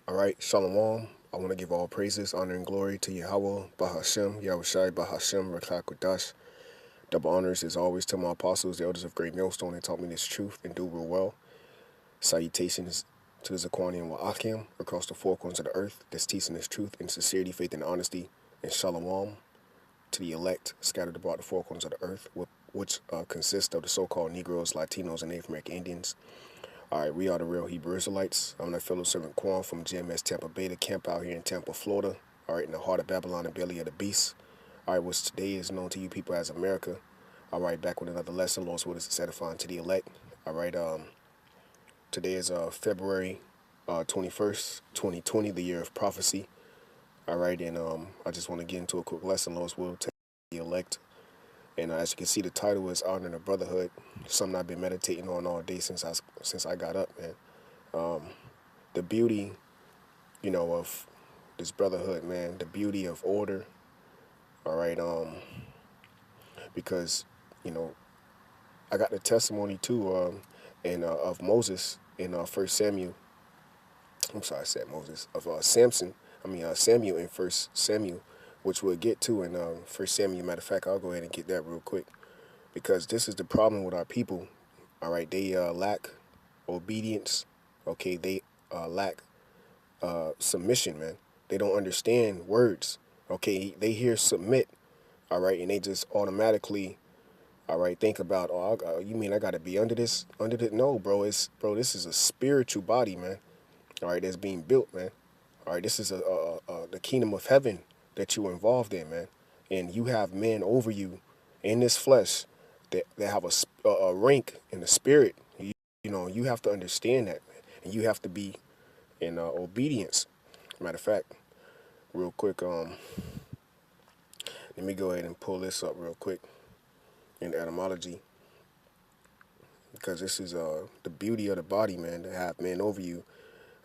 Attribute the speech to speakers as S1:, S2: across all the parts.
S1: All right, Shalom. I want to give all praises, honor, and glory to YAHAWAH, BAHASHAM, YAHWASHI, BAHASHAM, Rakhakudash. Double honors as always to my apostles, the elders of Great Millstone, that taught me this truth and do real well. Salutations to the Zaquani and Wa'akim across the four corners of the earth that's teaching this truth in sincerity, faith, and honesty. And Shalom to the elect scattered about the four corners of the earth, which consists of the so-called Negroes, Latinos, and Native American Indians. All right, we are the real Hebrew Israelites. I'm their fellow servant Quan from GMS Tampa Bay, the camp out here in Tampa, Florida. All right, in the heart of Babylon and belly of the beast. All right, which today is known to you people as America. All right, back with another lesson. Lord's word is edifying to the elect. All right, today is February 21st, 2020, the year of prophecy. All right, and I just want to get into a quick lesson. Lord's word to the elect. And as you can see, the title is Honoring the Brotherhood. Something I've been meditating on all day since I got up, man. The beauty, of this brotherhood, man. The beauty of order. All right. Because, I got the testimony too, of Moses in 1 Samuel. I'm sorry, I said Moses of Samuel in 1 Samuel, which we'll get to in 1 Samuel. Matter of fact, I'll go ahead and get that real quick. Because this is the problem with our people. All right, they lack obedience. Okay, they lack submission, man. They don't understand words. Okay, they hear submit. All right, and they just automatically, all right, think about, you mean I gotta be under this? No, bro. This is a spiritual body, man. All right, that's being built, man. All right, this is the kingdom of heaven that you're involved in, man. And you have men over you in this flesh that have a rank in the spirit. You have to understand that, man. And you have to be in obedience. Matter of fact, real quick, let me go ahead and pull this up real quick in etymology, because this is the beauty of the body, man, to have men over you,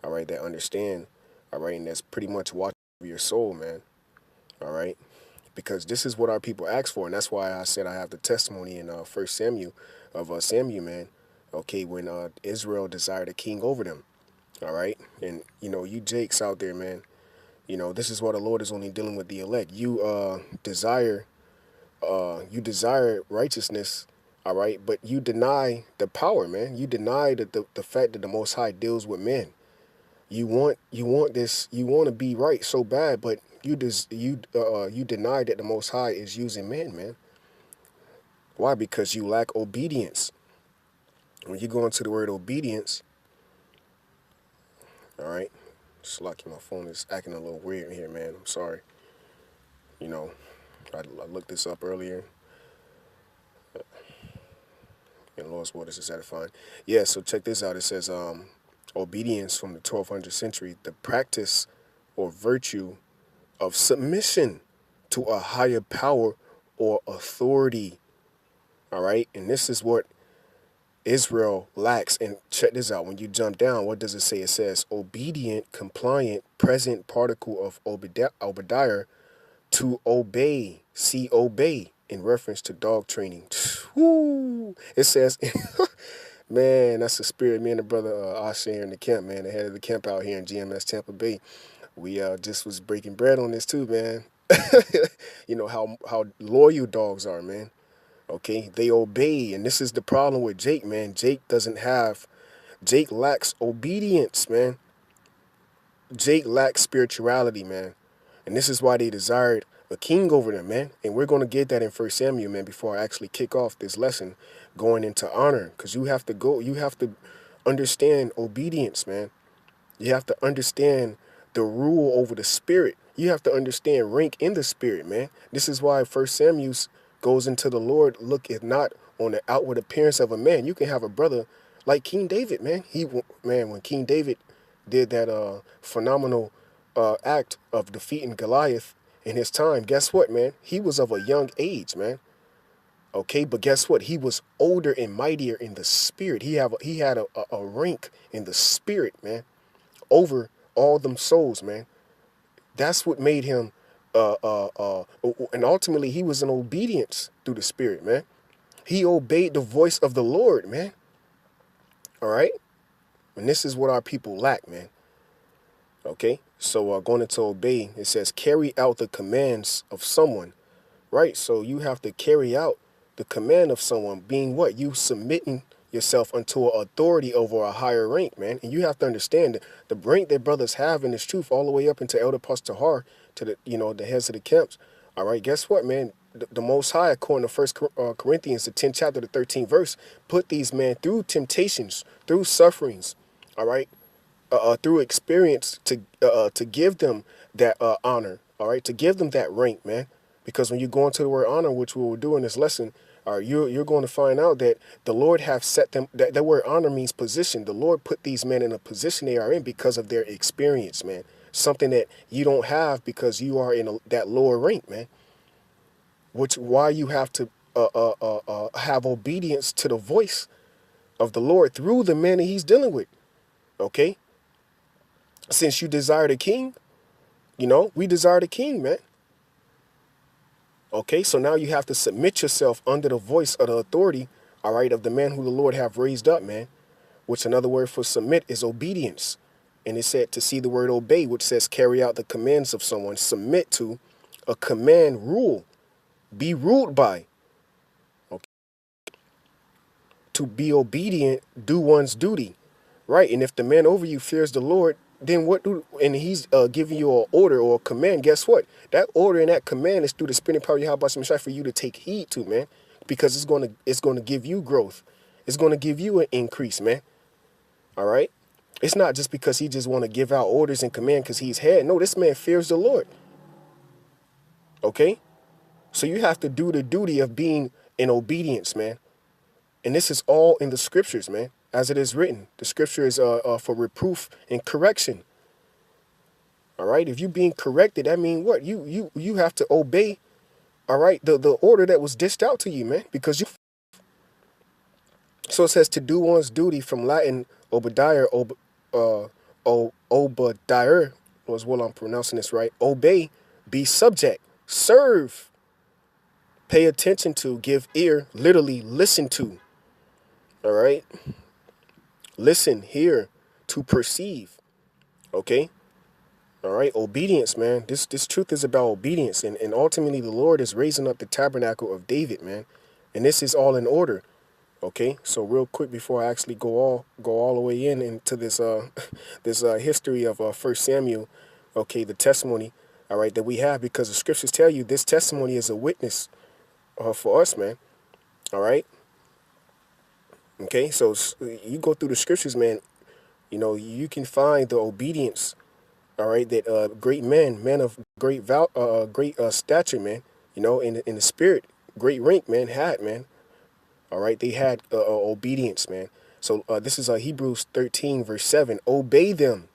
S1: all right, that understand, all right, and that's pretty much watching over your soul, man, all right, because this is what our people ask for, and that's why I said I have the testimony in 1 Samuel of Samuel, man, okay, when Israel desired a king over them, all right, and, you Jakes out there, man, this is why the Lord is only dealing with the elect. You desire righteousness, all right, but you deny the power, man. You deny the fact that the Most High deals with men. You want this, you want to be right so bad, but you deny that the Most High is using men, man. Why? Because you lack obedience. When you go into the word obedience, all right, just lucky my phone is acting a little weird here, man. I'm sorry. I looked this up earlier. And Lord's word is edifying. Yeah, so check this out. It says, obedience from the 1200th century, the practice or virtue of submission to a higher power or authority. All right, and this is what Israel lacks. And check this out. When you jump down, what does it say? It says obedient, compliant, present particle of Obadiah, to obey. See, obey in reference to dog training. Woo! It says, man, that's the spirit. Me and the brother Asher in the camp, man, the head of the camp out here in GMS Tampa Bay. We just was breaking bread on this too, man. How loyal dogs are, man. Okay, they obey, and this is the problem with Jake, man. Jake lacks obedience, man. Jake lacks spirituality, man. And this is why they desired a king over them, man. And we're going to get that in 1 Samuel, man, before I actually kick off this lesson going into honor. Because you have to understand obedience, man. You have to understand the rule over the spirit. You have to understand rank in the spirit, man. This is why 1 Samuel goes into the Lord, look, if not on the outward appearance of a man. You can have a brother like King David, man. When King David did that phenomenal act of defeating Goliath in his time, guess what, man? He was of a young age, man. Okay, but guess what? He was older and mightier in the spirit. He had a rank in the spirit, man, over all them souls, man. That's what made him, and ultimately he was in obedience through the spirit, man. He obeyed the voice of the Lord, man. All right? And this is what our people lack, man. Okay, so going into obey, it says carry out the commands of someone, right? So you have to carry out the command of someone, being what? You submitting yourself unto an authority over a higher rank, man. And you have to understand that the rank that brothers have in this truth, all the way up into Elder Pastor to the, the heads of the camps. All right, guess what, man? The Most High, according to First Corinthians, the 10th chapter, the 13th verse, put these men through temptations, through sufferings, all right, through experience to give them that honor, all right, to give them that rank, man. Because when you go into the word honor, which we will do in this lesson, you're going to find out that the Lord have set them. That word honor means position. The Lord put these men in a position they are in because of their experience, man. Something that you don't have because you are in that lower rank, man. Which why you have to have obedience to the voice of the Lord through the man that He's dealing with. Okay, since you desire the King, we desire the King, man. Okay, so now you have to submit yourself under the voice of the authority, all right, of the man who the Lord have raised up, man. Which another word for submit is obedience. And it said to see the word obey, which says carry out the commands of someone, submit to a command, rule, be ruled by. Okay, to be obedient, do one's duty, right? And if the man over you fears the Lord, then and he's giving you an order or a command, guess what? That order and that command is through the spinning power of YAHAWASHI for you to take heed to, man. Because it's gonna give you growth. It's gonna give you an increase, man. All right? It's not just because he just want to give out orders and command because he's head. No, this man fears the Lord. Okay? So you have to do the duty of being in obedience, man. And this is all in the scriptures, man, as it is written. The scripture is for reproof and correction. All right? If you being corrected, that means what? You have to obey, all right, the order that was dished out to you, man, because you. So it says to do one's duty, from Latin Obadiah, Obadiah was what I'm pronouncing this right. Obey, be subject, serve, pay attention to, give ear, literally listen to. All right? Listen, hear, to perceive. Okay? All right? Obedience, man. This truth is about obedience. And ultimately the Lord is raising up the tabernacle of David, man. And this is all in order. Okay, so real quick before I actually go all the way into this this history of 1 Samuel, okay, the testimony, all right, that we have, because the scriptures tell you this testimony is a witness for us, man. All right, okay, so you go through the scriptures, man. You can find the obedience, all right, that great men of great stature, man. In the spirit, great rank, man, had, man. All right, they had obedience, man. So this is Hebrews 13, verse 7. Obey them.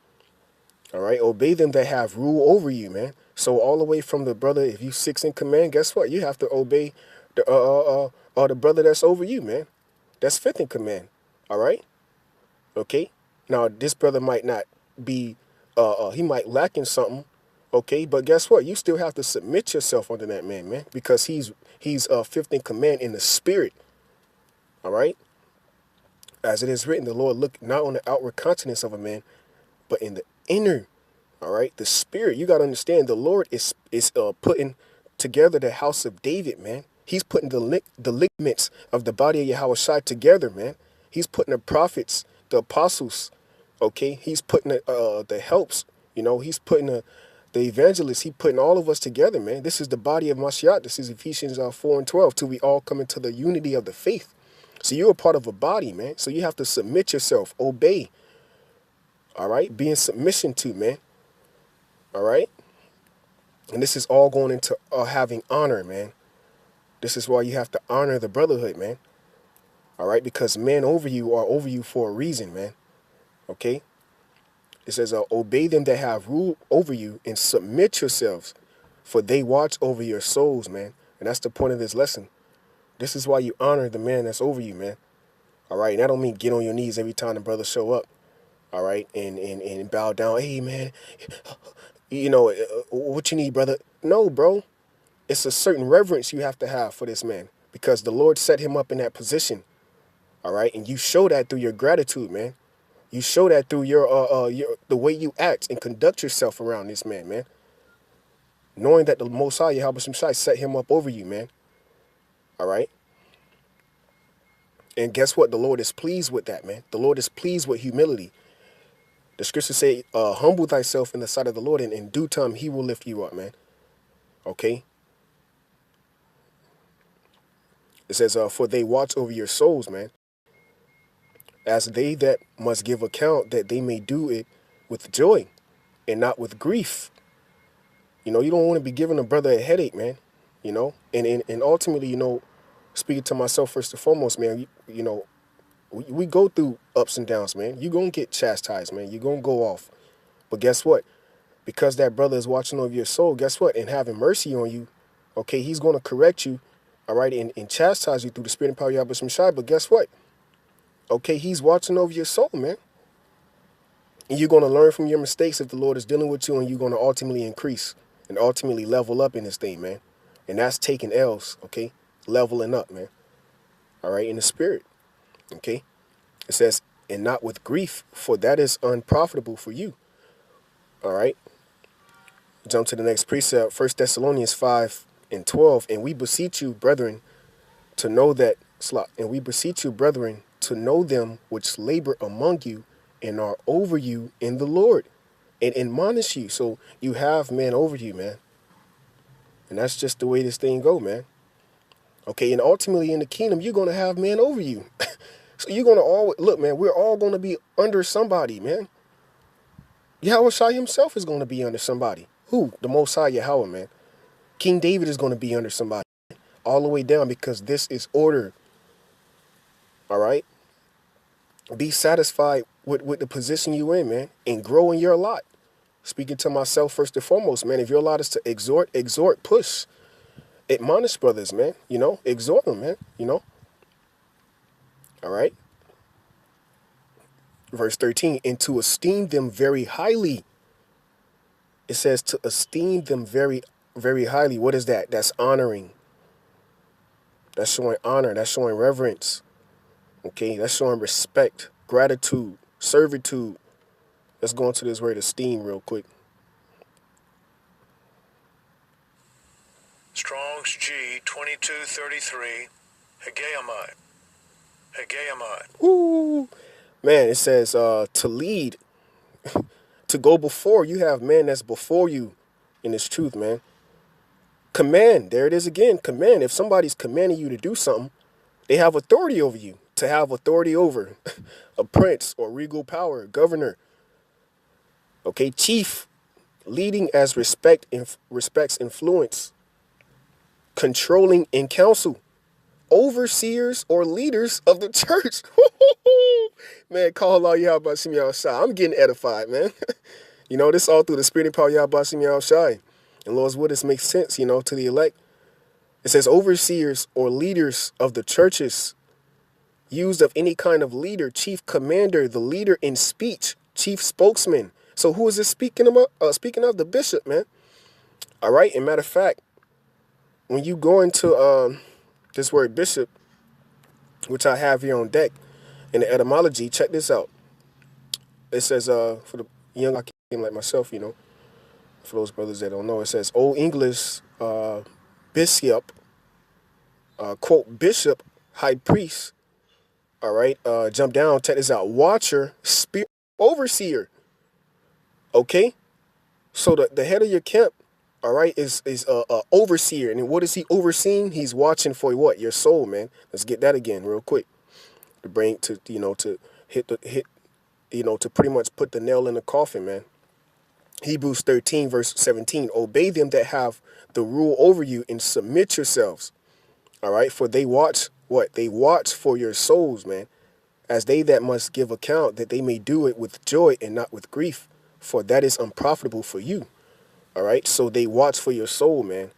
S1: All right, obey them that have rule over you, man. So all the way from the brother, if you six in command, guess what? You have to obey the brother that's over you, man. That's fifth in command. All right, okay. Now this brother might not be, he might lack in something, okay. But guess what? You still have to submit yourself under that man, because he's fifth in command in the spirit. All right. As it is written, the Lord look not on the outward countenance of a man, but in the inner. All right. The spirit. You got to understand, the Lord is putting together the house of David, man. He's putting the ligaments of the body of YAHAWASHI together, man. He's putting the prophets, the apostles. Okay. He's putting the helps. He's putting the evangelists. He's putting all of us together, man. This is the body of Mashiach. This is Ephesians 4:12. Till we all come into the unity of the faith. So you're a part of a body, man. So you have to submit yourself, obey. All right? Be in submission to, man. All right? And this is all going into having honor, man. This is why you have to honor the brotherhood, man. All right? Because men over you are over you for a reason, man. Okay? It says, obey them that have rule over you and submit yourselves, for they watch over your souls, man. And that's the point of this lesson. This is why you honor the man that's over you, man. All right. And I don't mean get on your knees every time the brothers show up. All right. And bow down. Hey, man, what you need, brother? No, bro. It's a certain reverence you have to have for this man, because the Lord set him up in that position. All right. And you show that through your gratitude, man. You show that through your the way you act and conduct yourself around this man, man. Knowing that the Most High, YAHAWASHI, set him up over you, man. All right? And guess what? The Lord is pleased with that, man. The Lord is pleased with humility. The scriptures say, humble thyself in the sight of the Lord, and in due time he will lift you up, man. Okay? It says, for they watch over your souls, man, as they that must give account, that they may do it with joy and not with grief. You know, you don't want to be giving a brother a headache, man. You know, and ultimately, you know, speaking to myself first and foremost, man, you know, we go through ups and downs, man. You're going to get chastised, man. You're going to go off. But guess what? Because that brother is watching over your soul, guess what? And having mercy on you, okay, he's going to correct you, all right, and chastise you through the spirit and power of YAHAWASHI. But guess what? Okay, he's watching over your soul, man. And you're going to learn from your mistakes if the Lord is dealing with you, and you're going to ultimately increase and ultimately level up in this thing, man. And that's taking L's, okay? Leveling up, man. All right, in the spirit, okay? It says, and not with grief, for that is unprofitable for you. All right? Jump to the next precept, 1 Thessalonians 5:12. And we beseech you, brethren, to know that, and we beseech you, brethren, to know them which labor among you and are over you in the Lord, and admonish you. So you have men over you, man. And that's just the way this thing go, man. Okay, and ultimately in the kingdom, you're going to have men over you. So you're going to always, look, man, we're all going to be under somebody, man. YAHAWASHI himself is going to be under somebody. Who? The Most High Yahweh, man. King David is going to be under somebody. All the way down, because this is order. All right? Be satisfied with the position you in, man, and grow in your lot. Speaking to myself first and foremost, man, if your lot is to exhort, push, admonish brothers, man, you know, exhort them, man, you know. All right. Verse 13, and to esteem them very highly. It says to esteem them very, very highly. What is that? That's honoring. That's showing honor. That's showing reverence. Okay. That's showing respect, gratitude, servitude. Let's go into this word esteem real quick.
S2: Strong's G 2233, Hagayamai.
S1: Ooh, man, it says to lead, to go before. You have men that's before you in this truth, man. Command, there it is again, command. If somebody's commanding you to do something, they have authority over you. To have authority over a prince or regal power, governor. Okay, chief, leading as respects influence, controlling in counsel, overseers or leaders of the church. Man, call all YAHAWASHI. I'm getting edified, man. You know, this all through the spirit and power of YAHAWASHI. And Lord's will, this makes sense, you know, to the elect. It says overseers or leaders of the churches, used of any kind of leader, chief commander, the leader in speech, chief spokesman. So who is this speaking about? Speaking of the bishop, man. All right. And matter of fact, when you go into this word bishop, which I have here on deck in the etymology, check this out. It says, for the young Akim like myself, you know, for those brothers that don't know, it says Old English bishop, quote, bishop, high priest. All right, jump down, check this out. Watcher, spirit, overseer. Okay, so the head of your camp, all right, is overseer. And what is he overseeing? He's watching for what? Your soul, man. Let's get that again real quick. To bring to, you know, to hit, you know, to pretty much put the nail in the coffin, man. Hebrews 13, verse 17. Obey them that have the rule over you and submit yourselves. All right, for they watch what? They watch for your souls, man, as they that must give account, that they may do it with joy and not with grief, for that is unprofitable for you. All right, so they watch for your soul, man.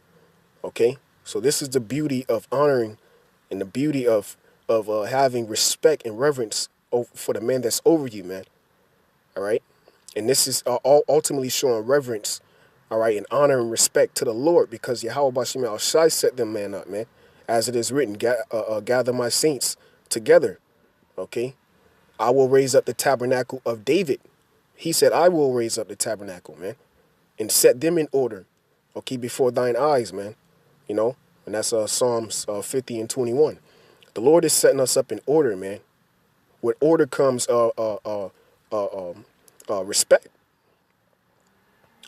S1: Okay, so this is the beauty of honoring and the beauty of having respect and reverence for the man that's over you, man. All right, and this is all ultimately showing reverence, all right, and honor and respect to the Lord, because YAHAWASHI set them man up, man. As it is written, gather my saints together. Okay, I will raise up the tabernacle of David. He said, I will raise up the tabernacle, man, and set them in order, okay, before thine eyes, man. You know, and that's Psalms 50 and 21. The Lord is setting us up in order, man. With order comes respect.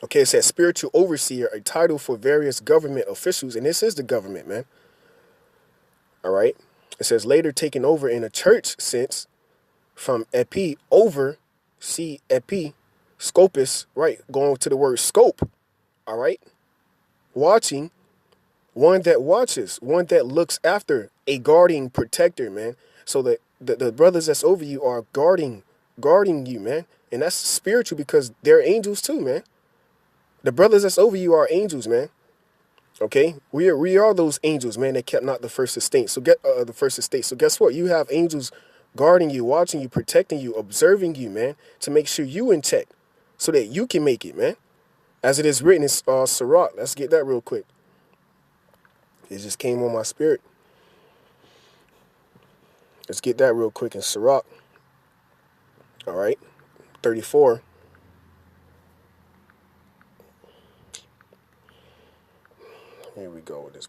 S1: Okay, it says spiritual overseer, a title for various government officials, and this is the government, man. All right. It says later taken over in a church sense from epi, over, see epi, scopus, right? Going to the word scope. All right. Watching, one that watches, one that looks after, a guarding protector, man. So that the brothers that's over you are guarding you, man. And that's spiritual because they're angels too, man. The brothers that's over you are angels, man. Okay, we are those angels, man, that kept not the first estate. So get the first estate. So guess what? You have angels guarding you, watching you, protecting you, observing you, man, to make sure you in check, so that you can make it, man. As it is written in Sirach. Let's get that real quick. It just came on my spirit. Let's get that real quick in Sirach. All right, 34. Here we go with this.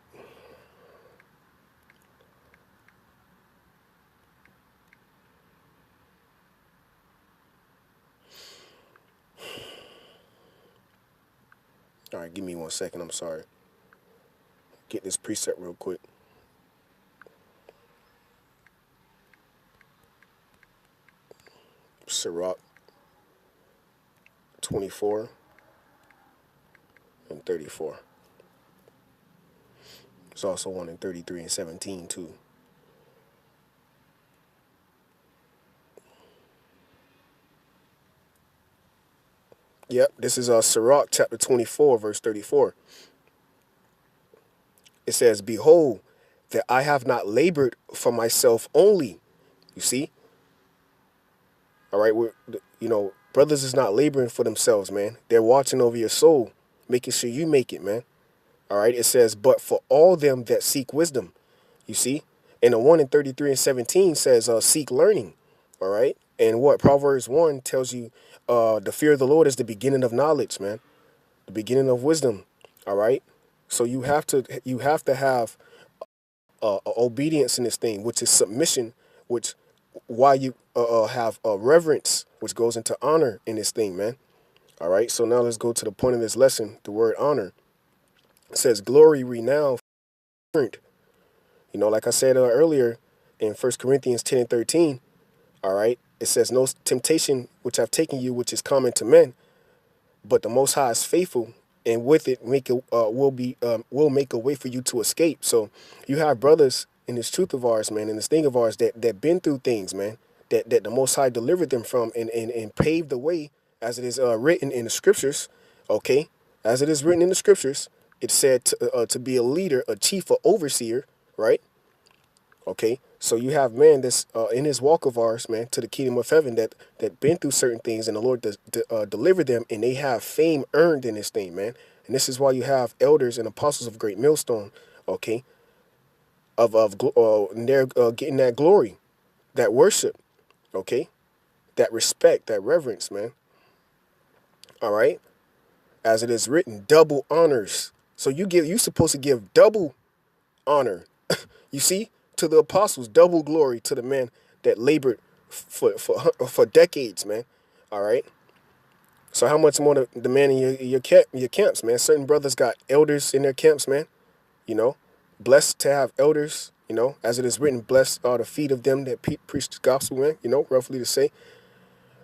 S1: All right, give me 1 second. I'm sorry. Get this preset real quick. Sirach 24 and 34. There's also one in 33 and 17 too. Yep, this is Sirach chapter 24, verse 34. It says, behold, that I have not labored for myself only. You see? All right, brothers is not laboring for themselves, man. They're watching over your soul, making sure you make it, man. All right, it says, but for all them that seek wisdom. You see? And the one in 33 and 17 says, seek learning. All right? And what Proverbs 1 tells you, the fear of the Lord is the beginning of knowledge, man. The beginning of wisdom. All right? So you have to have obedience in this thing, which is submission, which why you have reverence, which goes into honor in this thing, man. All right? So now let's go to the point of this lesson, the word honor. It says glory, renown, earned. You know, like I said earlier in 1 Corinthians 10 and 13, all right, it says, no temptation which I've taken you, which is common to men, but the Most High is faithful, and with it will make a way for you to escape. So you have brothers in this truth of ours, man, in this thing of ours that been through things, man, that the Most High delivered them from and paved the way, as it is written in the scriptures, okay? As it is written in the scriptures, it said to be a leader, a chief, or overseer, right? Okay, so you have man that's in his walk of ours, man, to the kingdom of heaven that been through certain things, and the Lord delivered them, and they have fame earned in this thing, man. And this is why you have elders and apostles of great millstone, okay, and they're getting that glory, that worship, okay, that respect, that reverence, man. All right, as it is written, double honors. So you supposed to give double honor. You see, to the apostles, double glory to the men that labored for decades, man. All right. So how much more the man in your camps, man? Certain brothers got elders in their camps, man. You know, blessed to have elders. You know, as it is written, blessed are the feet of them that preach the gospel, man. You know, roughly to say,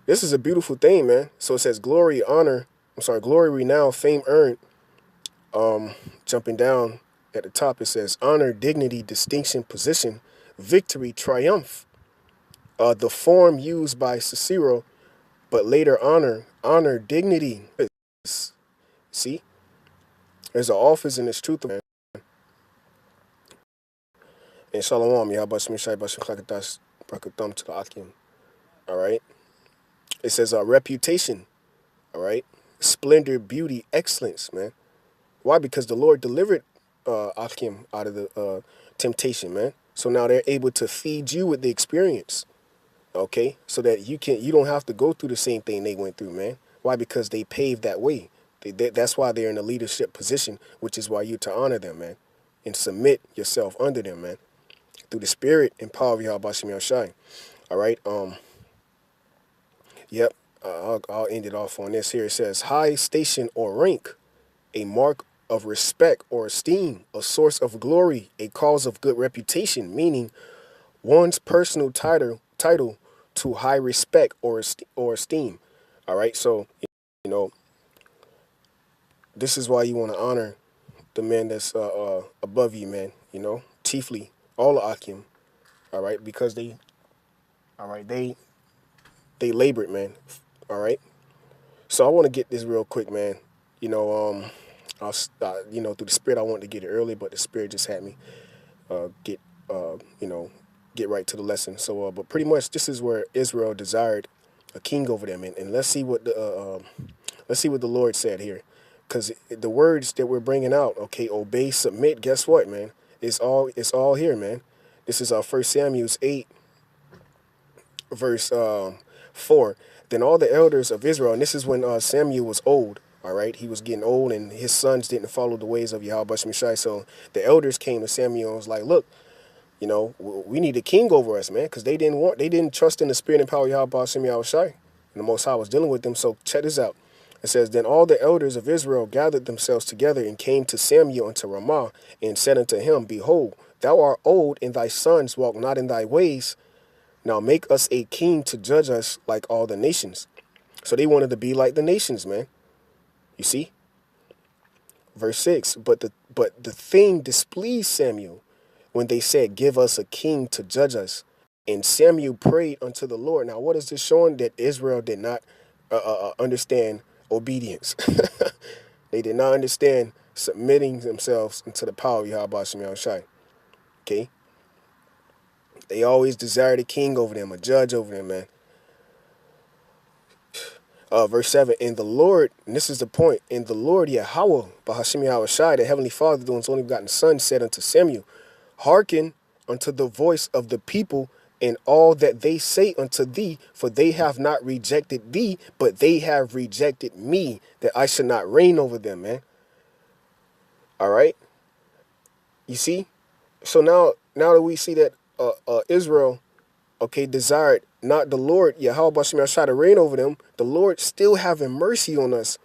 S1: this is a beautiful thing, man. So it says glory, honor. I'm sorry, glory, renown, fame earned. Jumping down at the top, it says honor, dignity, distinction, position, victory, triumph. The form used by Cicero, but later honor, dignity. See, there's an office in this truth, man. And Shalom, YAHAWASHI, Shai Bashim Klakadas, Brakathum to the Akim. All right. It says reputation. All right. Splendor, beauty, excellence, man. Why? Because the Lord delivered Akim out of the temptation, man. So now they're able to feed you with the experience. Okay, so that you don't have to go through the same thing they went through, man. Why? Because they paved that way. That's why they're in a leadership position, which is why you're to honor them, man, and submit yourself under them, man, through the spirit and power of YAHAWASHI Shai. All right. Yep. I'll end it off on this here. It says high station or rank, a mark of respect or esteem, a source of glory, a cause of good reputation, meaning one's personal title to high respect or esteem. All right. So you know this is why you want to honor the man that's above you, man. You know, chiefly all the Akim. All right, because all right, they labored, man. All right. So I want to get this real quick, man. You know, through the spirit, I wanted to get it early, but the spirit just had me get, you know, get right to the lesson. So, but pretty much, this is where Israel desired a king over them, and let's see what the Lord said here, because the words that we're bringing out, okay, obey, submit. Guess what, man? It's all here, man. This is our First Samuel's 8, verse 4. Then all the elders of Israel, and this is when Samuel was old, all right? He was getting old, and his sons didn't follow the ways of Yahweh Shai. So the elders came to Samuel and was like, look, you know, we need a king over us, man, because they didn't trust in the spirit and power of Yahweh Shai. And the Most High was dealing with them. So check this out. It says, then all the elders of Israel gathered themselves together and came to Samuel unto Ramah and said unto him, behold, thou art old, and thy sons walk not in thy ways. Now make us a king to judge us like all the nations. So they wanted to be like the nations, man. You see? Verse 6, but the thing displeased Samuel when they said, give us a king to judge us. And Samuel prayed unto the Lord. Now, what is this showing? That Israel did not understand obedience. They did not understand submitting themselves into the power of Yahweh Shai. Okay? They always desired a king over them, a judge over them, man. Verse 7, in the Lord, and this is the point, in the Lord Yahawah, Bahashim Yahawashi, the Heavenly Father, the only begotten Son, said unto Samuel, hearken unto the voice of the people in all that they say unto thee, for they have not rejected thee, but they have rejected me, that I should not reign over them, man. All right? You see? So now that we see that Israel, okay, desired not the Lord, Yahweh Shai, to reign over them, the Lord still having mercy on us,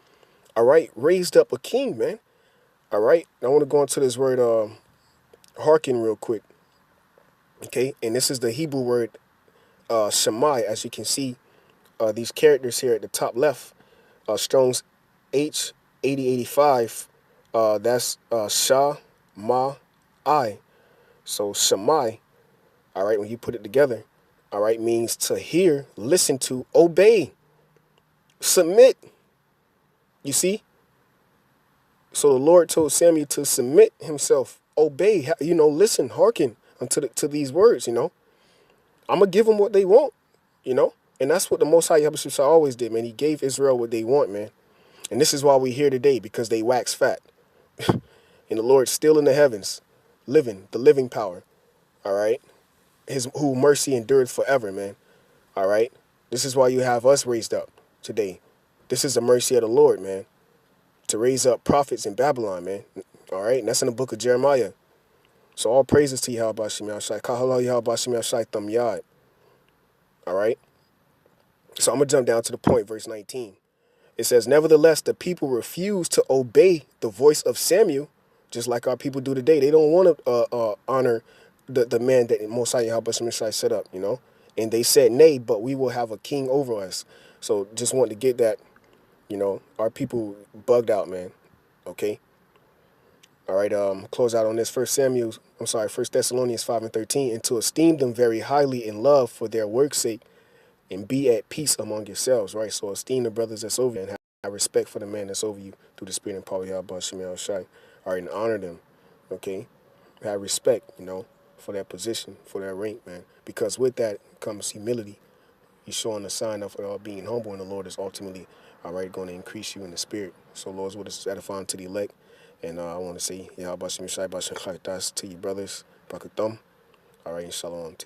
S1: all right, raised up a king, man. All right, I want to go into this word hearken real quick, okay, and this is the Hebrew word Shammai, as you can see, these characters here at the top left, Strong's H8085, that's Shah, Ma, I. So Shammai, all right, when you put it together, all right, means to hear, listen to, obey, submit. You see? So the Lord told Samuel to submit himself, obey, you know, listen, hearken to these words, you know. I'm going to give them what they want, you know. And that's what the Most High Yahushua always did, man. He gave Israel what they want, man. And this is why we're here today, because they wax fat. And the Lord's still in the heavens, living, the living power, all right? Who mercy endureth forever, man, all right? This is why you have us raised up today. This is the mercy of the Lord, man, to raise up prophets in Babylon, man, all right? And that's in the book of Jeremiah. So all praises to Yahweh Shai, Shai, Kahala Yahweh Shai Thum Yad, all right? So I'm going to jump down to the point, verse 19. It says, nevertheless, the people refused to obey the voice of Samuel, just like our people do today. They don't want to honor the man that Mosiah Yahweh Shai set up, you know. And they said, nay, but we will have a king over us. So just want to get that, you know, our people bugged out, man. Okay. All right. Close out on this. First Thessalonians 5:13, and to esteem them very highly in love for their work's sake, and be at peace among yourselves, right? So esteem the brothers that's over you and have respect for the man that's over you through the spirit and power of Yahweh Shai. All right, and honor them, okay? Have respect, you know, for their position, for their rank, man. Because with that comes humility. He's showing a sign of being humble, and the Lord is ultimately, all right, going to increase you in the spirit. So Lord's what is edifying to the elect. And I want to say, Yahweh Shai to you brothers, Bakathum. All right, and shalom to you.